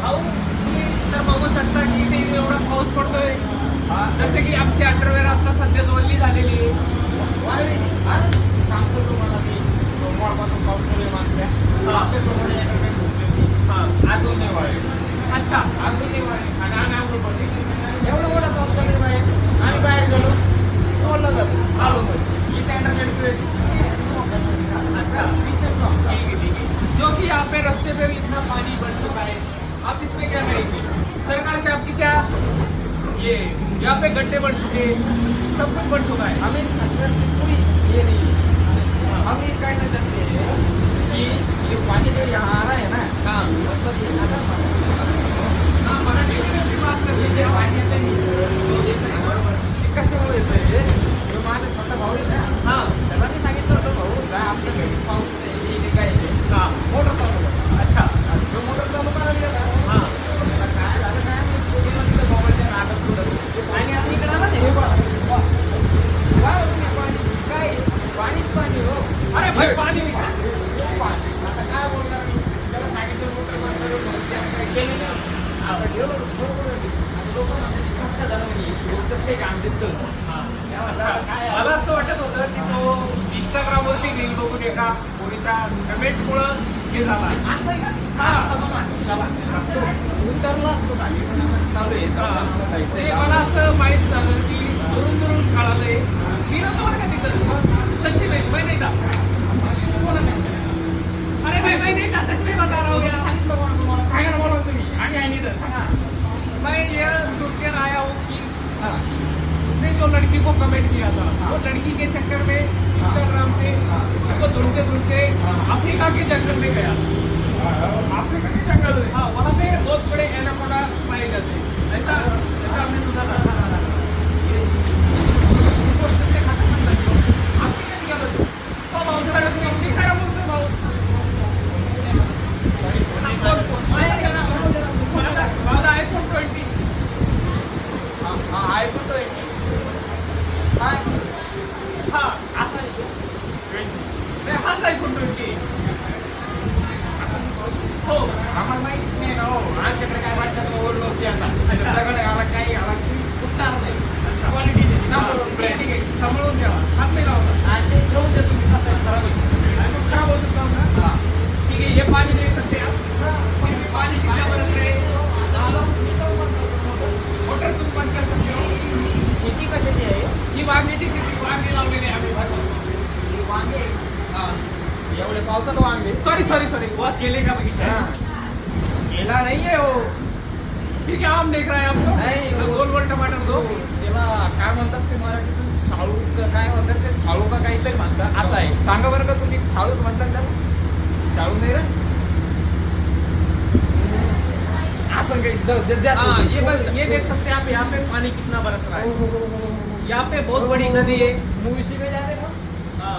भाऊ तुम्ही तर बघू शकता की इथे एवढा पाऊस पडतोय. जसे की आमची अंडरवेअर आता सध्या ओली झालेली आहे. सांगतो तुम्हाला मी सोमवारपासून पाऊस सुरू आहे मागच्या आपल्या सोमवार अजून नाही वाढले. अच्छा अजून नाही वाढले आणि आम्ही आलो पडले एवढं मोठा पाऊस चालू आहे. आम्ही बाहेर गेलो बोललं जातो आलो ही अंडरवेअर अच्छा ठीक है. जो कि यहाँ पे रास्ते पे भी इतना पानी बढ़ चुका है, आप इसमें क्या कहेंगे? सरकार से आपकी क्या ये यहाँ पे गड्ढे बढ़ चुके हैं, सब कुछ बढ़ चुका है. हमें सरकार की कोई ये नहीं है. हम ये कहना चाहते हैं कि ये पानी जो यहाँ आ रहा है ना हाँ मतलब ये अगर हाँ मराठी में भी बात कर ये लीजिए. जे पाणी येते नाही ते कशामुळे येते जो माझा छोटा भाऊ आहे ना हाँ त्याला मी सांगितलं होतं भाऊ काय आपल्या घरी पाऊस नाही हे काय आहे हाँ मोटर चालू कर. अच्छा जो मोटर चालू करायला गेला हाँ त्याला काय झालं काय मोबाईलच्या नाटक सुरू आणि आता इकडे आला ना हे बघ काय होतं हे पाणी काय पाणीच पाणी हो. अरे भाई पानी निकाल. आता काय बोलणार मी त्याला सांगितलं मोटर बंद करून केलं आता ठेव बरोबर आता लोक कसं काय झालं म्हणजे लोकच काही काम दिसतं मला असं वाटत होतं की तो इंस्टाग्रामवरती रील बघून एका मुलीच्या कमेंटमुळं हे झाला. असं आहे का हा. आता माणूस चला उतरला असतो खाली पण आता चालू आहे हा. चला ते जायचं. मला असं माहित झालं की दुरून दुरून कळालंय. मी नव्हतो बरं का तिथं. सच्ची में मैं नहीं था. बोला नाही. अरे भाई मैं नहीं था, सच में बता रहा हूँ यार. सांगितलं कोणा तुम्हाला सांगा ना बोला तुम्ही आगे आई नहीं था. सांगा मैं ये सुन कर आया हूँ कि हा. उसने जो लड़की को कमेंट किया था वो लड़की के चक्कर में इंस्टाग्राम पे उसको ढूंढते ढूंढते अफ्रीका के जंगल में गया. अफ्रीका के जंगल में हाँ वहाँ पे बहुत बड़े एनाकोंडा पाए जाते हैं. ऐसा ऐसा हमने सुना था. हो भाऊ खरं मी खरं बोलतो भाऊ. माझा iPhone 20 हा नाही हाच iPhone 20 हो. आम्हाला माहिती नाही ना हो आमच्याकडे काय वाटतं ओल्ड होती आता त्याच्याकडे आला काही आला उठणार नाही क्वालिटी ठीक आहे सांभाळून ठेवा. हात नाही लावला. आणि ठेवून दे तुम्ही कसं आहे खराब होईल. iPhone खराब हो सकता होगा. हा. ठीक है ये पानी दे सकते हैं आप. पानी कितना बरस रहे हैं? मोटर तुम बंद कर सकते हो. शेती कशाची आहे ही वांग्याची शेती वांगे लावलेले आम्ही. ही वांगे हाँ एवढे पावसात वांगे सॉरी सॉरी सॉरी वो केले का बगीचा है. केला नाहीये हो ठीक है आम देख रहा है आपको. नहीं, वो- गोल गोल टमाटर दो. त्याला काय म्हणतात ते मराठीतून शाळू काय म्हणतात ते शाळू का काहीतरी म्हणतात असं आहे सांगा बरं का तुम्ही शाळूच म्हणतात त्याला शाळू नाही रे असं काही हाँ ये देख सकते हैं आप यहाँ पे पानी कितना बरस रहा है. यहाँ पे बहुत बड़ी नदी है. मूवी में जा रहे हो हाँ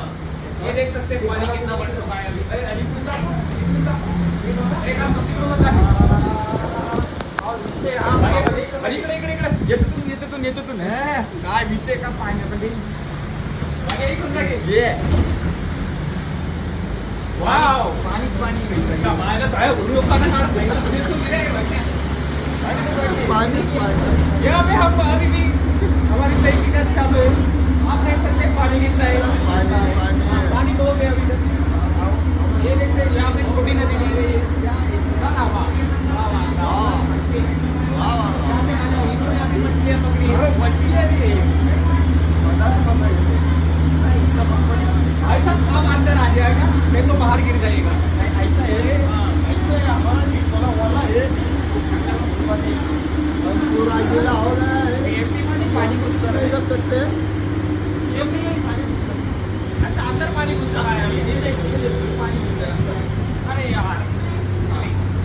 ये देख सकते हैं पानी कितना बढ़ चुका है अभी. एक आप तिकडून दाखव. इकडे येतून काय विषय का पाण्याचा मागे इकडून जागे. ये वाव पाणीच पाणी का मायला काय बोलू लोकांना काढ नाही. दिसून गिरे आहे बघ. यहाँ पे हम अभी भी हमारी तहकीकात चालू है. आप देख सकते हैं पानी कितना है. पानी बहुत है अभी तक. ये देखते हैं यहाँ पे छोटी नदी बह रही है. वाह, वाह, वाह, वाह. यहाँ पे मैंने ऐसी मछलियाँ पकड़ी है. मछली भी ऐसा अब अंदर आ जाएगा नहीं तो बाहर गिर जाएगा. ऐसा है हाँ. ऐसे हमारा थोड़ा वाला है पूरा गिरा हो रहा है एमपी मध्ये पाणी घुसतं आहे. कर सकते हैं एमपी मध्ये पाणी घुसतं. आता अंदर पाणी घुसतं आहे. अभी ये देख पाणी घुसतं आहे अंदर. अरे यार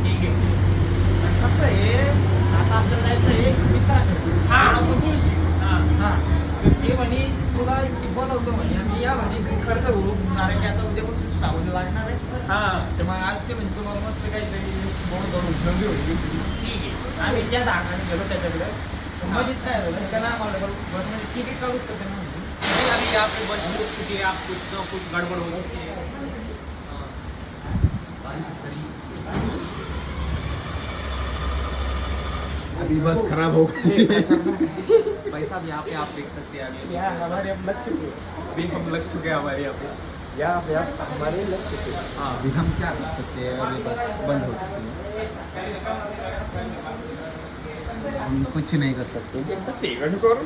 ठीक आहे. कसं आहे आता आपल्याला जायचं आहे मित्राकडे हा. तुळशी हां हा हे म्हणे तुला बोलवतो म्हणे आणि या म्हणे खर्च करू कारण की आता उद्यापासून श्रावण लागणार आहे हां तर मग आज ते म्हणजे तुम्हाला मस्त काहीतरी बोल करून नंदी होती ठीक आहे. आम्ही त्या धाकाने गेलो त्याच्याकडे मध्येच काय झालं त्याला आम्हाला बस म्हणजे तिकीट काढूच तर त्यांना नहीं, अभी यहाँ पे बस बहुत स्थिति है. आप कुछ ना कुछ गड़बड़ हो सकती है. हाँ. अभी बस खराब हो गई। पैसा भी यहाँ पे आप देख सकते हैं अभी यहाँ हमारे अब लग चुके हैं, भी हम लग चुके हैं हमारे यहाँ पे। यहाँ पे अब हमारे लग चुके हैं। हाँ अभी हम क्या कर सकते हैं, अभी बस बंद हो चुकी है, हम कुछ नहीं कर सकते। सेकंड करून